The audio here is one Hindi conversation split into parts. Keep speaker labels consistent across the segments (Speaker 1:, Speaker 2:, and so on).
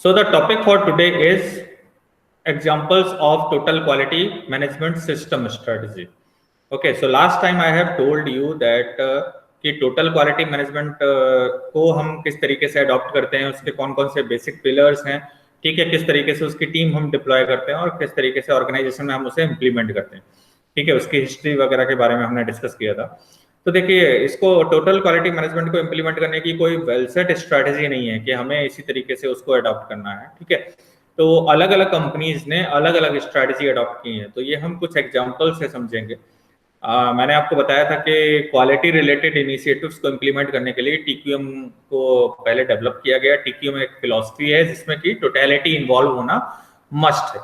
Speaker 1: So the topic for today is examples of total quality management system strategy. Okay, so last time I have told you that कि टोटल क्वालिटी मैनेजमेंट को हम किस तरीके से अडॉप्ट करते हैं, उसके कौन कौन से बेसिक पिलर्स हैं, ठीक है, किस तरीके से उसकी टीम हम डिप्लॉय करते हैं और किस तरीके से ऑर्गेनाइजेशन में हम उसे इम्प्लीमेंट करते हैं, ठीक है, उसकी हिस्ट्री वगैरह के बारे में हमने डिस्कस किया था। तो देखिए, इसको टोटल क्वालिटी मैनेजमेंट को इम्प्लीमेंट करने की कोई वेल सेट स्ट्रैटेजी नहीं है कि हमें इसी तरीके से उसको अडॉप्ट करना है, ठीक है। तो अलग अलग कंपनीज ने अलग अलग स्ट्रैटेजी अडॉप्ट की है, तो ये हम कुछ एग्जाम्पल से समझेंगे। मैंने आपको बताया था कि क्वालिटी रिलेटेड इनिशिएटिव्स को इम्प्लीमेंट करने के लिए टीक्यूएम को पहले डेवलप किया गया। टीक्यूएम एक फिलॉसफी है जिसमें कि टोटलिटी इन्वॉल्व होना मस्ट है,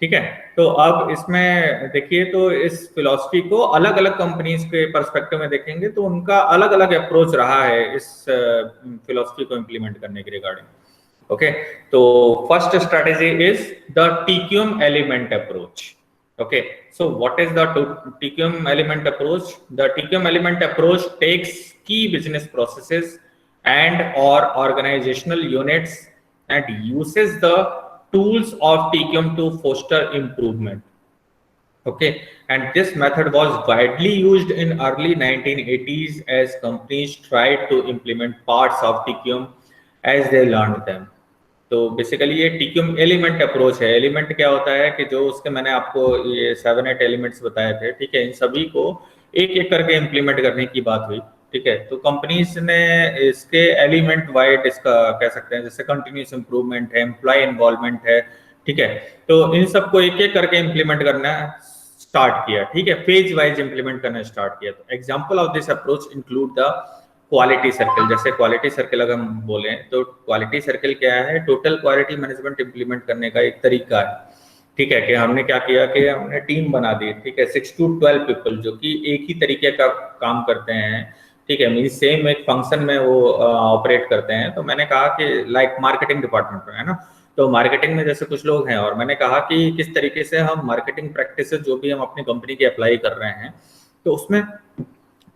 Speaker 1: ठीक है। तो अब इसमें देखिए, तो इस फिलॉसफी को अलग अलग कंपनीज के पर्सपेक्टिव में देखेंगे तो उनका अलग अलग अप्रोच रहा है इस फिलॉसफी को इम्प्लीमेंट करने के रिगार्डिंग। ओके, तो first strategy is the TQM element approach. Okay, so what is the TQM element approach? The TQM element approach takes key business processes and or organizational units and uses the tools of TQM to foster improvement. Okay, and this method was widely used in early 1980s as companies tried to implement parts of TQM as they learned them. तो बेसिकली ये टीक्यूएम एलिमेंट अप्रोच है। एलिमेंट क्या होता है कि जो उसके मैंने आपको ये 7-8 एलिमेंट्स बताए थे, ठीक है, इन सभी को एक एक करके इम्प्लीमेंट करने की बात हुई, ठीक है। तो कंपनीज ने इसके एलिमेंट वाइड इसका कह सकते हैं, जैसे कंटिन्यूस इंप्रूवमेंट है, एम्प्लॉय इन्वॉल्वमेंट है, ठीक है, तो इन सबको एक एक करके इम्प्लीमेंट करना स्टार्ट किया, ठीक है, फेज वाइज इम्प्लीमेंट करना स्टार्ट किया। तो example of this approach include the quality circle. जैसे क्वालिटी सर्कल अगर हम बोलें तो क्वालिटी सर्कल क्या है? टोटल क्वालिटी मैनेजमेंट इंप्लीमेंट करने का एक तरीका है, ठीक है, कि हमने क्या किया कि हमने टीम बना दी, ठीक है, 6 to 12 पीपल जो कि एक ही तरीके का काम करते हैं, ठीक है, मींस सेम एक फंक्शन में वो ऑपरेट करते हैं। तो मैंने कहा कि लाइक मार्केटिंग डिपार्टमेंट में है ना, तो मार्केटिंग में जैसे कुछ लोग हैं, और मैंने कहा कि किस तरीके से हम मार्केटिंग प्रैक्टिसेस जो भी हम अपनी कंपनी की अप्लाई कर रहे हैं, तो उसमें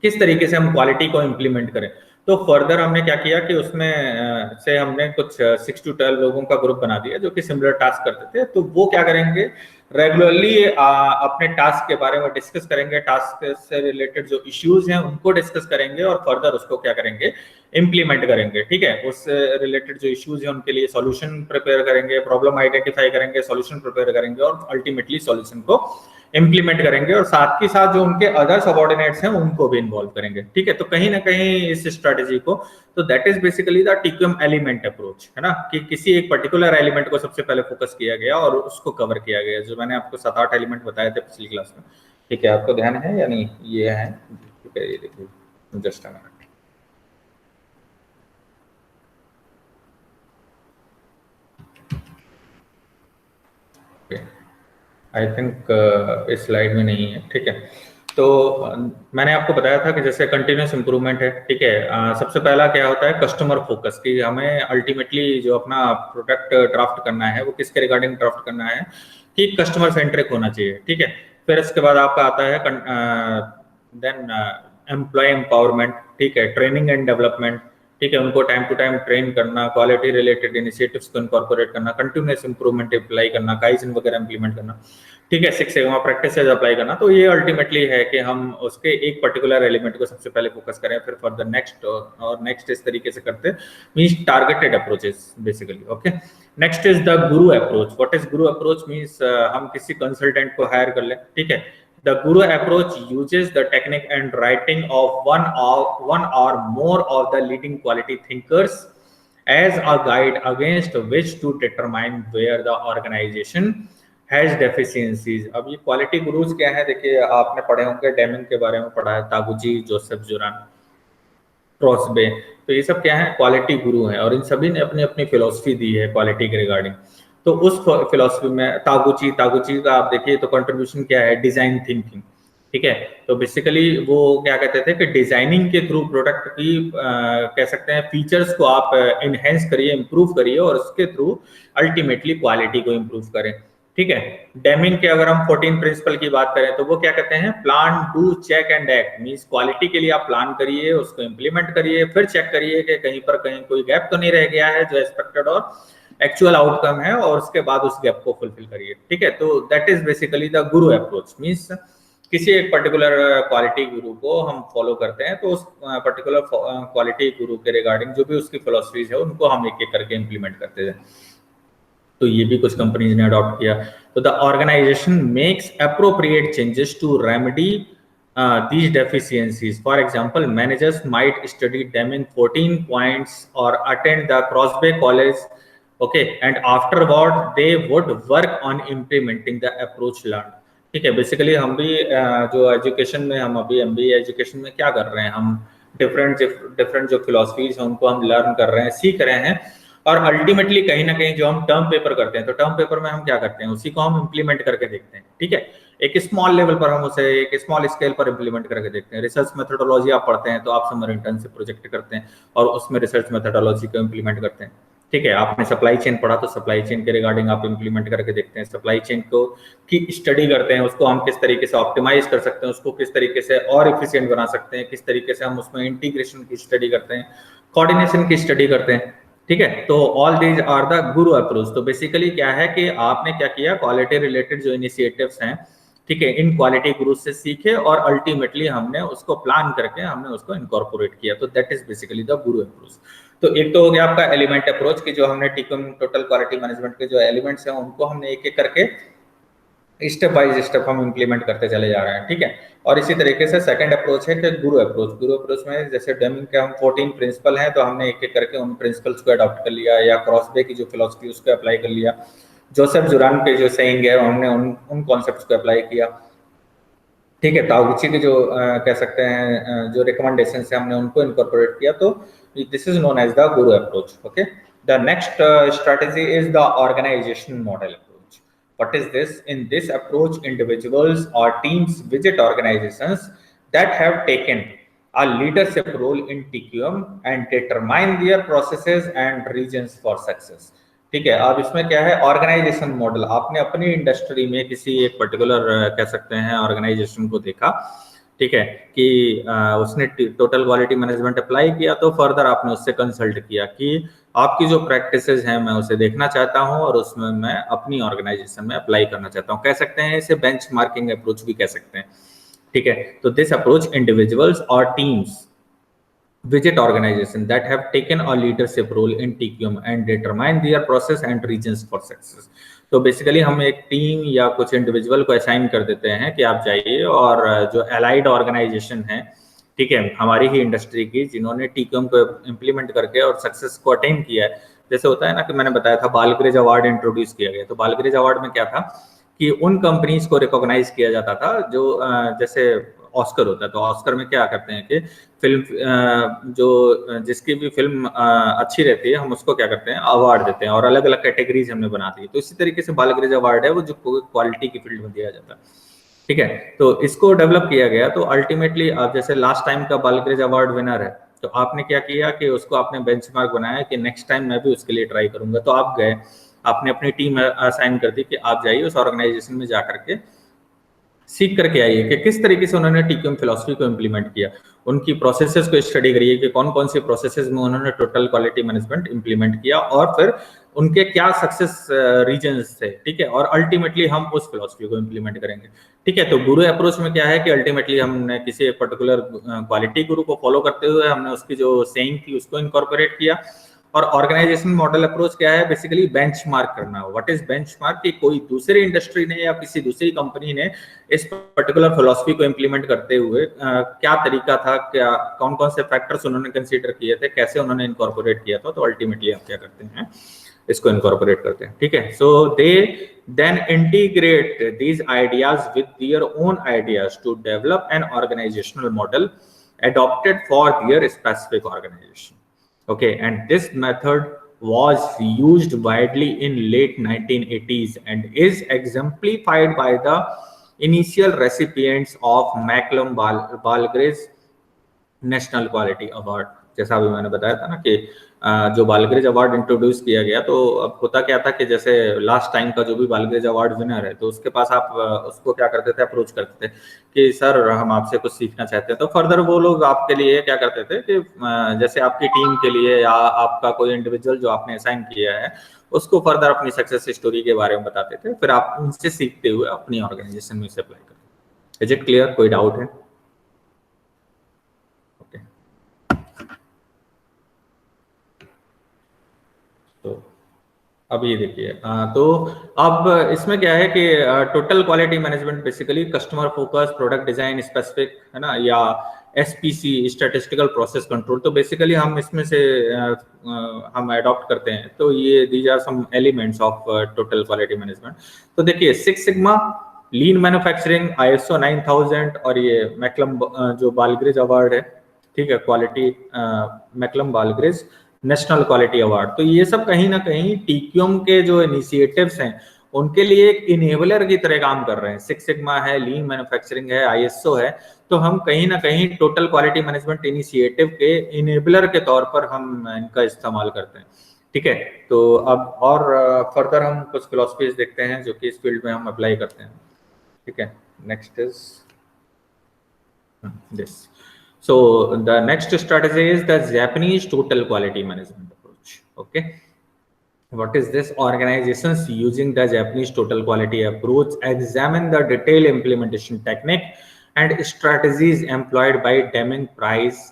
Speaker 1: किस तरीके से हम क्वालिटी को इम्प्लीमेंट करें। तो फर्दर हमने क्या किया कि उसमें से हमने कुछ 6 to 12 लोगों का ग्रुप बना दिया जो कि सिमिलर टास्क करते थे। तो वो क्या करेंगे, रेगुलरली अपने टास्क के बारे में डिस्कस करेंगे, टास्क से रिलेटेड जो इश्यूज हैं उनको डिस्कस करेंगे और फर्दर उसको क्या करेंगे, इम्प्लीमेंट करेंगे, ठीक है। उससे रिलेटेड जो इश्यूज हैं उनके लिए सॉल्यूशन प्रिपेयर करेंगे, प्रॉब्लम आइडेंटिफाई करेंगे, सॉल्यूशन प्रिपेयर करेंगे और अल्टीमेटली सॉल्यूशन को इम्प्लीमेंट करेंगे, और साथ ही साथ जो उनके अदर सबऑर्डिनेट्स हैं उनको भी इन्वॉल्व करेंगे, ठीक है। तो कहीं ना कहीं इस स्ट्रेटेजी को, तो that is basically the TQM element approach, है ना, कि किसी एक पर्टिकुलर एलिमेंट को सबसे पहले फोकस किया गया और उसको कवर किया गया, जो मैंने आपको 7-8 एलिमेंट बताए थे पिछली क्लास में, ठीक है। आपको ध्यान है या नहीं? ये है, ठीक है, ये देखिए, just a minute. I think इस स्लाइड में नहीं है, ठीक है। तो मैंने आपको बताया था कि जैसे कंटिन्यूस इंप्रूवमेंट है, ठीक है। सबसे पहला क्या होता है, कस्टमर फोकस, कि हमें अल्टीमेटली जो अपना प्रोडक्ट ड्राफ्ट करना है वो किसके रिगार्डिंग ड्राफ्ट करना है, कि कस्टमर सेंट्रिक होना चाहिए, ठीक है। फिर इसके बाद आपका आता है देन एम्प्लॉय एम्पावरमेंट, ठीक है, ट्रेनिंग एंड डेवलपमेंट, ठीक है, उनको टाइम टू टाइम ट्रेन करना, क्वालिटी रिलेटेड इनिशिएटिव्स को इनकॉर्पोरेट करना, कंटिन्यूस इंप्रूवमेंट अप्लाई करना, काइजन वगैरह इंप्लीमेंट करना, ठीक है, 6 सिग्मा प्रैक्टिसेस अप्लाई करना। तो ये अल्टीमेटली है कि हम उसके एक पर्टिकुलर एलिमेंट को सबसे पहले फोकस करें, फिर फर्दर नेक्स्ट और नेक्स्ट, इस तरीके से करते means targeted approaches basically. Okay, next is the guru approach. What is Guru approach? Means हम किसी कंसल्टेंट को हायर कर लें, ठीक है। The Guru approach uses the technique and writing of one or more of the leading quality thinkers as a guide against which to determine where the organization has deficiencies। अब ये क्वालिटी गुरुज क्या है? देखिए, आपने पढ़े होंगे, डेमिंग के बारे में पढ़ा है, तागुची, जोसेफ जुरान, क्रॉसबे, तो ये सब क्या है? क्वालिटी गुरु हैं, और इन सभी ने अपनी अपनी फिलोसफी दी है क्वालिटी के रिगार्डिंग। तो उस फिलोसफी में तागुची का आप देखिए तो कंट्रीब्यूशन क्या है, डिजाइन थिंकिंग, ठीक है। तो बेसिकली वो क्या कहते थे कि डिजाइनिंग के थ्रू प्रोडक्ट की कह सकते हैं फीचर्स को आप इनहेंस करिए, इंप्रूव करिए, और उसके थ्रू अल्टीमेटली क्वालिटी को इंप्रूव करें, ठीक है। डेमिंग के अगर हम 14 प्रिंसिपल की बात करें तो वो क्या कहते हैं, plan, do, check and act. Means quality के लिए आप प्लान करिए, उसको इंप्लीमेंट करिए, फिर चेक करिए कि कहीं पर कहीं कोई गैप तो नहीं रह गया है जो एक्सपेक्टेड, और एक्चुअल आउटकम है और उसके बाद उस गैप को फुलफिल करिए। ठीक है, तो that is basically the guru approach. Means किसी एक पर्टिकुलर क्वालिटी गुरु को हम फॉलो करते हैं, तो उस पर्टिकुलर क्वालिटी गुरु के रिगार्डिंग जो भी उसकी फिलोसफीज है उनको हम एक एक करके इम्प्लीमेंट करते हैं। तो ये भी कुछ कंपनीज ने अडॉप्ट किया। तो the organisation makes appropriate changes to remedy these deficiencies. For example, managers might study them in 14 points or attend the Crosby College, okay, and afterward they would work on implementing the approach learned. ठीक है, बेसिकली हम भी जो एजुकेशन में हम अभी एमबीए एजुकेशन में क्या कर रहे हैं, हम डिफरेंट जो फिलोसफीज हैं उनको हम लर्न कर रहे हैं, सीख रहे हैं, और अल्टीमेटली कहीं ना कहीं जो हम टर्म पेपर करते हैं, तो टर्म पेपर में हम क्या करते हैं, उसी को हम इम्प्लीमेंट करके देखते हैं। ठीक है, एक स्मॉल लेवल पर हम उसे एक स्मॉल स्केल पर इम्प्लीमेंट करके देखते हैं। रिसर्च मेथोडोलॉजी आप पढ़ते हैं तो आप समर इंटर्नशिप प्रोजेक्ट करते हैं और उसमें रिसर्च मेथोडोलॉजी को इम्प्लीमेंट करते हैं। ठीक है, आपने सप्लाई चेन पढ़ा तो सप्लाई चेन के रिगार्डिंग आप इम्प्लीमेंट करके देखते हैं, सप्लाई चेन को की स्टडी करते हैं, उसको हम किस तरीके से ऑप्टिमाइज कर सकते हैं, उसको किस तरीके से और इफिशिएंट बना सकते हैं, किस तरीके से हम उसमें इंटीग्रेशन की स्टडी करते हैं, कोऑर्डिनेशन की स्टडी करते हैं। ठीक है, तो all these are the guru approach. तो बेसिकली क्या है कि आपने क्या किया, क्वालिटी रिलेटेड जो इनिशिएटिव्स हैं, ठीक है, इन क्वालिटी गुरु से सीखे और अल्टीमेटली हमने उसको प्लान करके हमने उसको इनकॉर्पोरेट किया। तो that is basically the guru approach. तो एक तो हो गया आपका एलिमेंट अप्रोच की, जो हमने टीकम टोटल क्वालिटी मैनेजमेंट के जो एलिमेंट्स हैं उनको हमने एक एक करके स्टेप बाय स्टेप हम इंप्लीमेंट करते चले जा रहे हैं। ठीक है, और इसी तरीके से सेकंड अप्रोच है कि गुरु अप्रोच। गुरु अप्रोच में जैसे डेमिंग के हम 14 प्रिंसिपल हैं, तो हमने एक एक करके उन प्रिंसिपल्स को अडॉप्ट कर लिया, या क्रॉसबे की जो फिलोसफी उसको अप्लाई कर लिया, जोसेफ जुरान के जो सेइंग है हमने उन कॉन्सेप्ट्स को अप्लाई किया। ठीक है, ताओगुची के जो कह सकते हैं जो रिकमेंडेशन है हमने उनको इनकॉर्पोरेट किया। तो this is known as the guru approach. Okay, the next strategy is the organisation model approach. What is this? In this approach, individuals or teams visit organizations that have taken a leadership role in TQM and determine their processes and regions for success. ठीक है, अब इसमें क्या है, ऑर्गेनाइजेशन मॉडल। आपने अपनी इंडस्ट्री में किसी एक पर्टिकुलर कह सकते हैं ऑर्गेनाइजेशन को देखा, ठीक है, कि उसने टोटल क्वालिटी मैनेजमेंट अप्लाई किया, तो फर्दर आपने उससे कंसल्ट किया कि आपकी जो प्रैक्टिसेस हैं मैं उसे देखना चाहता हूं और उसमें मैं अपनी ऑर्गेनाइजेशन में अप्लाई करना चाहता हूं। कह सकते हैं इसे बेंचमार्किंग अप्रोच भी कह सकते हैं। ठीक है, तो दिस अप्रोच इंडिविजुअल्स और teams visit organizations that have taken a leadership role in TQM and determine their process and regions for success. तो बेसिकली हम एक टीम या कुछ इंडिविजुअल को असाइन कर देते हैं कि आप जाइए और जो अलाइड ऑर्गेनाइजेशन है, ठीक है, हमारी ही इंडस्ट्री की, जिन्होंने TQM को इम्प्लीमेंट करके और सक्सेस को अटेन किया है। जैसे होता है ना कि मैंने बताया था बालग्रेज अवार्ड इंट्रोड्यूस किया गया, तो बालग्रेज अवार्ड में क्या था कि उन कंपनीज को रिकॉग्नाइज किया जाता था जो जैसे ऑस्कर होता है, तो ऑस्कर में क्या करते हैं कि फिल्म जो जिसकी भी फिल्म अच्छी रहती है हम उसको क्या करते हैं, अवार्ड देते हैं, और अलग अलग कैटेगरीज हमने बना दी। तो इसी तरीके से बालग्रेज अवार्ड है वो जो क्वालिटी की फील्ड में दिया जाता है। ठीक है, तो इसको डेवलप किया गया। तो अल्टीमेटली आप जैसे लास्ट टाइम का बालग्रेज अवार्ड विनर है, तो आपने क्या किया कि उसको आपने बेंचमार्क बनाया कि नेक्स्ट टाइम मैं भी उसके लिए ट्राई करूंगा। तो आप गए, आपने अपनी टीम असाइन कर दी कि आप जाइए उस ऑर्गेनाइजेशन में जाकर के सीख करके आइए कि किस तरीके से उन्होंने टीक्यूएम फिलॉसफी को इम्प्लीमेंट किया, उनकी प्रोसेसेस को स्टडी करिए कि कौन कौन सी प्रोसेसेस में उन्होंने टोटल क्वालिटी मैनेजमेंट इम्प्लीमेंट किया और फिर उनके क्या सक्सेस रीजन्स थे। ठीक है, और अल्टीमेटली हम उस फिलॉसफी को इम्प्लीमेंट करेंगे। ठीक है, तो गुरु अप्रोच में क्या है कि अल्टीमेटली हमने किसी एक पर्टिकुलर क्वालिटी गुरु को फॉलो करते हुए हमने उसकी जो सेइंग थी उसको इनकॉर्पोरेट किया। और ऑर्गेनाइजेशन मॉडल अप्रोच क्या है, बेसिकली बेंचमार्क करना। व्हाट इज बेंचमार्क, कि कोई दूसरी इंडस्ट्री ने या किसी दूसरी कंपनी ने इस पर्टिकुलर फिलॉसफी को इम्प्लीमेंट करते हुए क्या तरीका था, क्या कौन कौन से फैक्टर्स उन्होंने कंसीडर किए थे, कैसे उन्होंने इनकॉर्पोरेट किया था। तो अल्टीमेटली आप क्या करते हैं, इसको इनकॉर्पोरेट करते हैं। ठीक है, so they then integrate these ideas with their own ideas to develop an organisational model adopted for their specific organization. Okay, and this method was used widely in late 1980s and is exemplified by the initial recipients of Malcolm Balgre's National Quality Award. जैसा अभी मैंने बताया था ना कि जो बालग्रेज अवार्ड इंट्रोड्यूस किया गया, तो अब होता क्या था कि जैसे लास्ट टाइम का जो भी बालग्रेज अवार्ड विनर है, तो उसके पास आप उसको क्या करते थे, अप्रोच करते थे कि सर हम आपसे कुछ सीखना चाहते हैं। तो फर्दर वो लोग आपके लिए क्या करते थे कि जैसे आपकी टीम के लिए या आपका कोई इंडिविजुअल जो आपने असाइन किया है, उसको फर्दर अपनी सक्सेस स्टोरी के बारे में बताते थे, फिर आप उनसे सीखते हुए अपनी ऑर्गेनाइजेशन में इसे अप्लाई करते। Is it clear? कोई डाउट है? ओके, तो अब ये देखिए, तो अब इसमें क्या है कि total quality management basically customer focus, product design specific, है ना, या एसपीसी स्टैटिस्टिकल प्रोसेस कंट्रोल, तो बेसिकली हम इसमें से हम अडॉप्ट करते हैं। तो ये these are some elements of total quality management. तो देखिए, six sigma, lean manufacturing, ISO 9000, और ये मैकलम जो बालग्रेज अवार्ड है, ठीक है, quality Malcolm Baldrige national quality award. तो ये सब कहीं ना कहीं टीक्यूएम के जो इनिशिएटिव्स हैं उनके लिए एक इनेबलर की तरह काम कर रहे हैं। सिक्स सिग्मा है, लीन मैन्युफैक्चरिंग है, आईएसओ है, तो हम कहीं ना कहीं टोटल क्वालिटी मैनेजमेंट इनिशिएटिव के इनेबलर के तौर पर हम इनका इस्तेमाल करते हैं। ठीक है, तो अब और फर्दर हम कुछ फिलोसफीज देखते हैं जो कि इस फील्ड में हम अप्लाई करते हैं। ठीक है, next is this. So the next strategy is the Japanese total quality management approach. Okay, what is this? Organizations using the Japanese total quality approach examine the detailed implementation technique and strategies employed by Deming Prize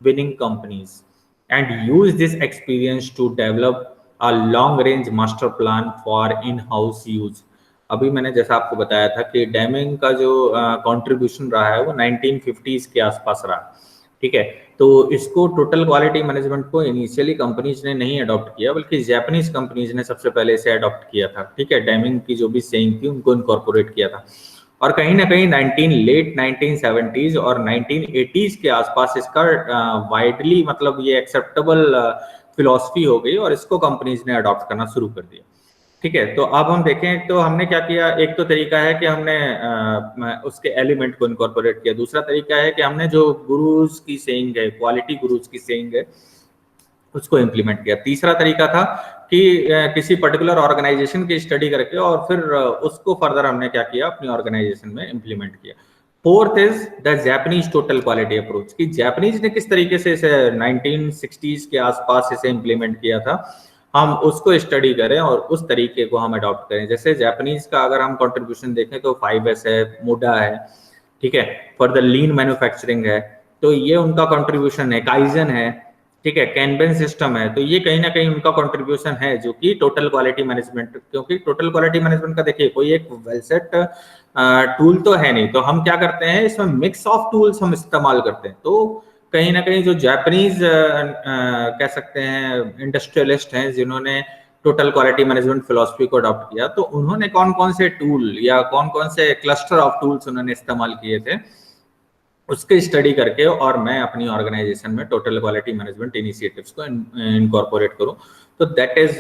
Speaker 1: winning companies and use this experience to develop a long range master plan for in-house use. अभी मैंने जैसा आपको बताया था कि डेमिंग का जो कंट्रीब्यूशन रहा है वो 1950s के आसपास रहा। ठीक है, तो इसको टोटल क्वालिटी मैनेजमेंट को इनिशियली कंपनीज ने नहीं अडॉप्ट किया, बल्कि जापानीज कंपनीज ने सबसे पहले इसे अडॉप्ट किया था। ठीक है, डेमिंग की जो भी सेइंग थी उनको इनकॉर्पोरेट किया था, और कहीं ना कहीं लेट 1970s और 1980s के आसपास इसका वाइडली मतलब ये एक्सेप्टेबल फिलॉसफी हो गई और इसको कंपनीज ने अडॉप्ट करना शुरू कर दिया। ठीक है, तो अब हम देखें तो हमने क्या किया। एक तो तरीका है कि हमने उसके एलिमेंट को इनकॉर्पोरेट किया, दूसरा तरीका है कि हमने जो गुरुज की सेइंग है, क्वालिटी गुरुज की सेइंग है, उसको इम्प्लीमेंट किया। तीसरा तरीका था कि किसी पर्टिकुलर ऑर्गेनाइजेशन की स्टडी करके और फिर उसको फर्दर हमने क्या किया, अपनी ऑर्गेनाइजेशन में इम्प्लीमेंट किया। Fourth is the Japanese total quality approach, कि जापानीज ने किस तरीके से इसे 1960s के आसपास इसे इम्प्लीमेंट किया था, हम उसको स्टडी करें और उस तरीके को हम अडॉप्ट करें। जैसे जापानीज का अगर हम कंट्रीब्यूशन देखें तो 5S है, मोडा है, ठीक है, फॉर द लीन मैन्युफैक्चरिंग है, तो ये उनका कंट्रीब्यूशन है। काइजन है, ठीक है, कैनबेन सिस्टम है, तो ये कहीं ना कहीं उनका कंट्रीब्यूशन है जो कि टोटल क्वालिटी मैनेजमेंट, क्योंकि टोटल क्वालिटी मैनेजमेंट का देखिए कोई एक वेल सेट टूल तो है नहीं, तो हम क्या करते हैं, इसमें मिक्स ऑफ टूल्स हम इस्तेमाल करते हैं। तो कहीं ना कहीं जो जापानीज कह सकते हैं इंडस्ट्रियलिस्ट हैं जिन्होंने टोटल क्वालिटी मैनेजमेंट फिलॉसफी को अडॉप्ट किया, तो उन्होंने कौन कौन से टूल या कौन कौन से क्लस्टर ऑफ टूल्स उन्होंने इस्तेमाल किए थे, उसके स्टडी करके और मैं अपनी ऑर्गेनाइजेशन में टोटल क्वालिटी मैनेजमेंट इनिशिएटिव्स को इनकॉर्पोरेट करूं। तो that is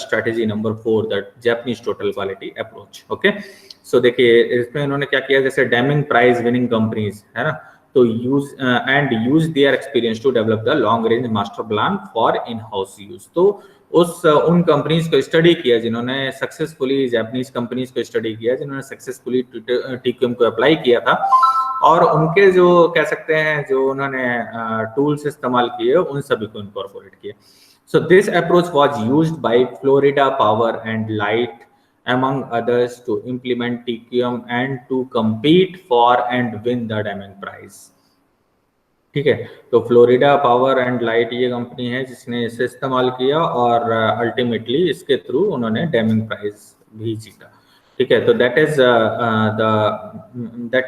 Speaker 1: strategy number 4, that Japanese total quality approach. Okay, so देखिए इसमें इन्होंने क्या किया, जैसे डेमिंग प्राइज विनिंग कंपनीज है ना, तो use their experience to develop the long range master plan for in house use. तो उन कंपनीज को स्टडी किया जिन्होंने सक्सेसफुली, जापानीज कंपनीज को स्टडी किया जिन्होंने सक्सेसफुली टीक्यूएम को अप्लाई किया था, और उनके जो कह सकते हैं जो उन्होंने टूल्स इस्तेमाल किए उन सभी को इनकॉर्पोरेट किया। So this approach was used by Florida power and light among others to implement TQM and to compete for and win the Deming Prize। ठीक है, तो फ्लोरिडा पावर एंड लाइट ये कंपनी है जिसने इसे इस्तेमाल किया और अल्टीमेटली इसके थ्रू उन्होंने डेमिंग प्राइज भी जीता। ठीक है, तो that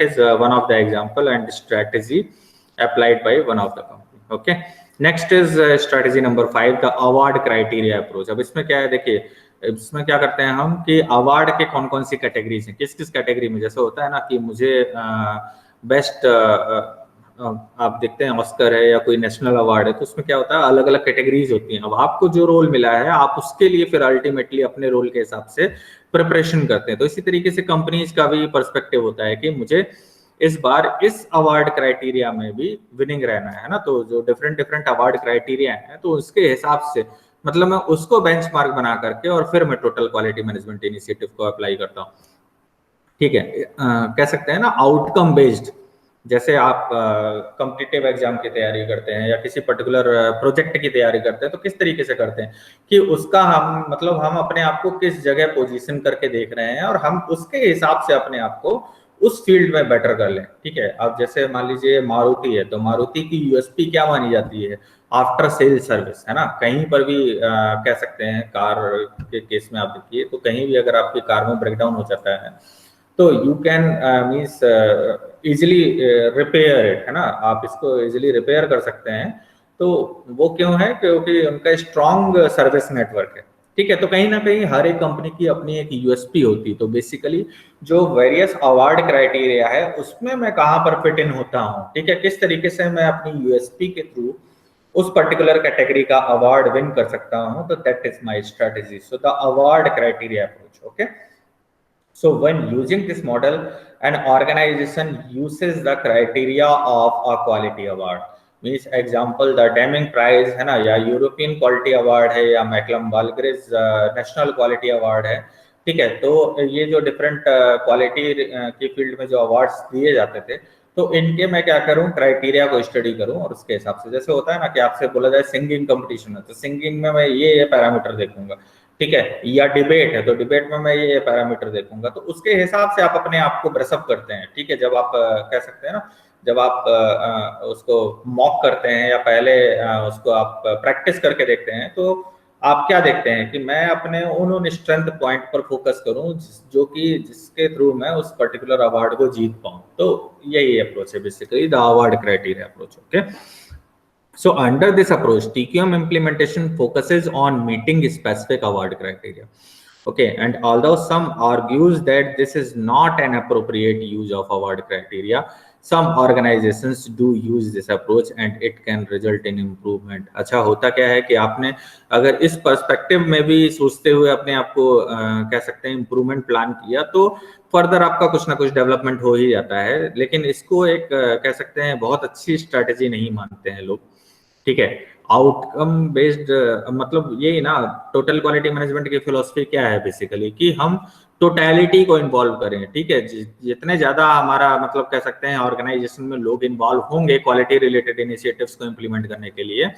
Speaker 1: is one of the example and strategy applied by one of the company. Okay, next is strategy number 5, the award criteria approach. अब इसमें क्या है, देखिए इसमें क्या करते हैं हम कि अवार्ड के कौन कौन सी कैटेगरीज हैं, किस किस कैटेगरी में, जैसे होता है ना कि मुझे बेस्ट आप देखते हैं ऑस्कर है या कोई नेशनल अवार्ड है, तो उसमें क्या होता है, अलग अलग कैटेगरीज होती हैं। अब आपको जो रोल मिला है आप उसके लिए फिर अल्टीमेटली अपने रोल के हिसाब से प्रिपरेशन करते हैं। तो इसी तरीके से कंपनीज का भी पर्सपेक्टिव होता है कि मुझे इस बार इस अवार्ड क्राइटेरिया में भी विनिंग रहना है ना। तो जो डिफरेंट डिफरेंट अवार्ड क्राइटेरिया है तो उसके हिसाब से मतलब मैं उसको बेंचमार्क बना करके और फिर मैं टोटल क्वालिटी मैनेजमेंट इनिशिएटिव को अप्लाई करता हूँ। ठीक है, कह सकते हैं ना आउटकम बेस्ड। जैसे आप कॉम्पिटिटिव एग्जाम की तैयारी करते हैं या किसी पर्टिकुलर प्रोजेक्ट की तैयारी करते हैं तो किस तरीके से करते हैं कि उसका हम मतलब हम अपने आप को किस जगह पोजीशन करके देख रहे हैं और हम उसके हिसाब से अपने आप को उस फील्ड में बेटर कर लें। ठीक है, अब जैसे मान लीजिए मारुति है तो मारुति की यूएसपी क्या मानी जाती है? आफ्टर सेल सर्विस, है ना। कहीं पर भी कह सकते हैं कार के केस में आप देखिए तो कहीं भी अगर आपकी कार में ब्रेकडाउन हो जाता है तो you can means easily repair it, है ना। आप इसको इजिली रिपेयर कर सकते हैं। तो वो क्यों है? क्योंकि उनका स्ट्रॉन्ग सर्विस नेटवर्क है। ठीक है, तो कहीं ना कहीं हर एक कंपनी की अपनी एक यूएसपी होती है। तो बेसिकली जो वेरियस अवार्ड क्राइटेरिया है उसमें मैं कहाँ पर फिट इन होता हूँ, ठीक है, किस तरीके से मैं अपनी यूएसपी के थ्रू उस पर्टिकुलर कैटेगरी का अवार्ड विन कर सकता हूँ, तो that is my strategy. So the award criteria approach. Okay, so when using this model, an organization uses the criteria of a quality award. Means example the Deming Prize है ना, या यूरोपियन क्वालिटी अवार्ड है, या मैकलम वालग्रेज नेशनल क्वालिटी अवार्ड है। ठीक है, तो ये जो डिफरेंट क्वालिटी की फील्ड में जो अवार्ड्स दिए जाते थे तो इनके मैं क्या करूं, क्राइटेरिया को स्टडी करूं और उसके हिसाब से, जैसे होता है ना कि आपसे बोला जाए सिंगिंग कंपटीशन है तो सिंगिंग में मैं ये पैरामीटर देखूंगा। ठीक है, या डिबेट है तो डिबेट में मैं ये पैरामीटर देखूंगा। तो उसके हिसाब से आप अपने आप को ब्रशअप करते हैं। ठीक है, जब आप कह सकते हैं ना, जब आप उसको मॉक करते हैं या पहले उसको आप प्रैक्टिस करके देखते हैं तो आप क्या देखते हैं कि मैं अपने उन स्ट्रेंथ पॉइंट पर फोकस करूं जो कि जिसके थ्रू मैं उस पर्टिकुलर अवार्ड को जीत पाऊं। तो यही अप्रोच है basically the award criteria approach. Okay, so under this approach, TQM implementation focuses on meeting specific award criteria. Okay, and although some argues that this is not an appropriate use of award criteria, some organizations do use this approach and it can result in improvement. अच्छा, होता क्या है कि आपने अगर इस पर्सपेक्टिव में भी सोचते हुए अपने आप को कह सकते हैं इम्प्रूवमेंट प्लान किया तो फर्दर आपका कुछ ना कुछ डेवलपमेंट हो ही जाता है। लेकिन इसको एक कह सकते हैं बहुत अच्छी स्ट्रैटेजी नहीं मानते हैं लोग। ठीक है, आउटकम बेस्ड मतलब यही ना, टोटल क्वालिटी मैनेजमेंट की फिलोसफी क्या है बेसिकली कि हम टोटलिटी को इन्वॉल्व करें। ठीक है, जितने ज्यादा हमारा मतलब कह सकते हैं ऑर्गेनाइजेशन में लोग इन्वॉल्व होंगे क्वालिटी रिलेटेड इनिशिएटिव्स को इम्प्लीमेंट करने के लिए,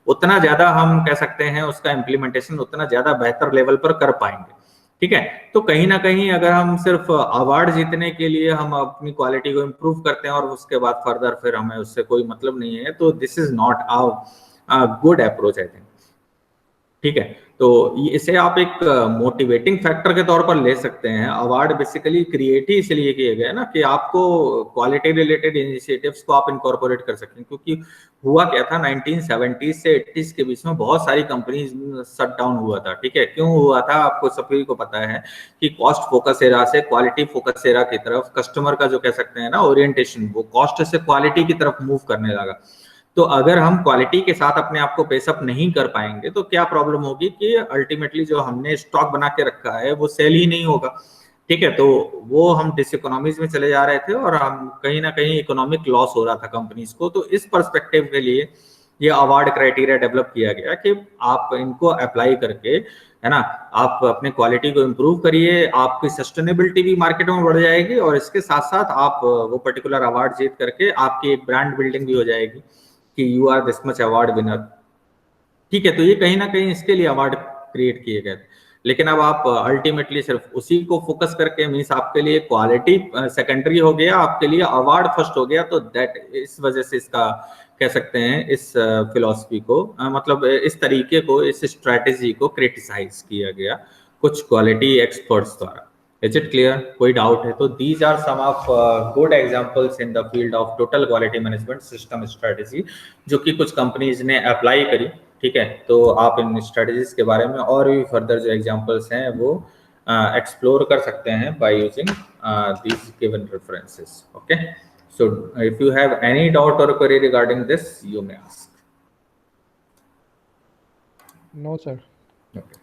Speaker 1: उतना ज्यादा हम कह सकते हैं उसका इम्प्लीमेंटेशन उतना ज्यादा बेहतर लेवल पर कर पाएंगे। ठीक है, तो कहीं ना कहीं अगर हम सिर्फ अवार्ड जीतने के लिए हम अपनी क्वालिटी को इम्प्रूव करते हैं और उसके बाद फर्दर फिर हमें उससे कोई मतलब नहीं है, तो this is not a good approach I think. ठीक है, तो इसे आप एक मोटिवेटिंग फैक्टर के तौर पर ले सकते हैं। अवार्ड बेसिकली क्रिएट ही इसलिए किए गए ना कि आपको क्वालिटी रिलेटेड इनिशिएटिव्स को आप इनकॉर्पोरेट कर सकें। क्योंकि हुआ क्या था 1970 से 80s के बीच में बहुत सारी कंपनीज शट डाउन हुआ था। ठीक है, क्यों हुआ था आपको सभी को पता है कि कॉस्ट फोकस एरा से क्वालिटी फोकस एरा की तरफ कस्टमर का जो कह सकते हैं ना ओरिएंटेशन, वो कॉस्ट से क्वालिटी की तरफ मूव करने लगा। तो अगर हम क्वालिटी के साथ अपने आप को पेसअप नहीं कर पाएंगे तो क्या प्रॉब्लम होगी कि अल्टीमेटली जो हमने स्टॉक बना के रखा है वो सेल ही नहीं होगा। ठीक है, तो वो हम डिसइकोनॉमीज में चले जा रहे थे और हम कहीं ना कहीं इकोनॉमिक लॉस हो रहा था कंपनीज को। तो इस पर्सपेक्टिव के लिए ये अवार्ड क्राइटेरिया डेवलप किया गया कि आप इनको अप्लाई करके, है ना, आप अपने क्वालिटी को इम्प्रूव करिए, आपकी सस्टेनेबिलिटी भी मार्केट में बढ़ जाएगी और इसके साथ साथ आप वो पर्टिकुलर अवार्ड जीत करके आपकी एक ब्रांड बिल्डिंग भी हो जाएगी कि you are this much award winner. ठीक है, तो ये कहीं ना कहीं इसके लिए अवार्ड क्रिएट किए गए। लेकिन अब आप अल्टीमेटली सिर्फ उसी को फोकस करके मीन्स आपके लिए क्वालिटी सेकेंडरी हो गया, आपके लिए अवार्ड फर्स्ट हो गया। तो दैट इस वजह से इसका कह सकते हैं इस फिलॉसफी को मतलब इस तरीके को, इस स्ट्रेटेजी को क्रिटिसाइज किया गया कुछ क्वालिटी एक्सपर्ट्स द्वारा। Is it clear? कोई डाउट है तो these are some of good examples in the field of total quality management system strategy जो कि कुछ कंपनीज ने अप्लाई करी। ठीक है, तो आप इन स्ट्रेटेजीज के बारे में और भी फर्दर जो एग्जांपल्स हैं वो एक्सप्लोर कर सकते हैं by using these given references. Okay, so if you have any doubt or query regarding this you may ask.
Speaker 2: No sir.
Speaker 1: Okay.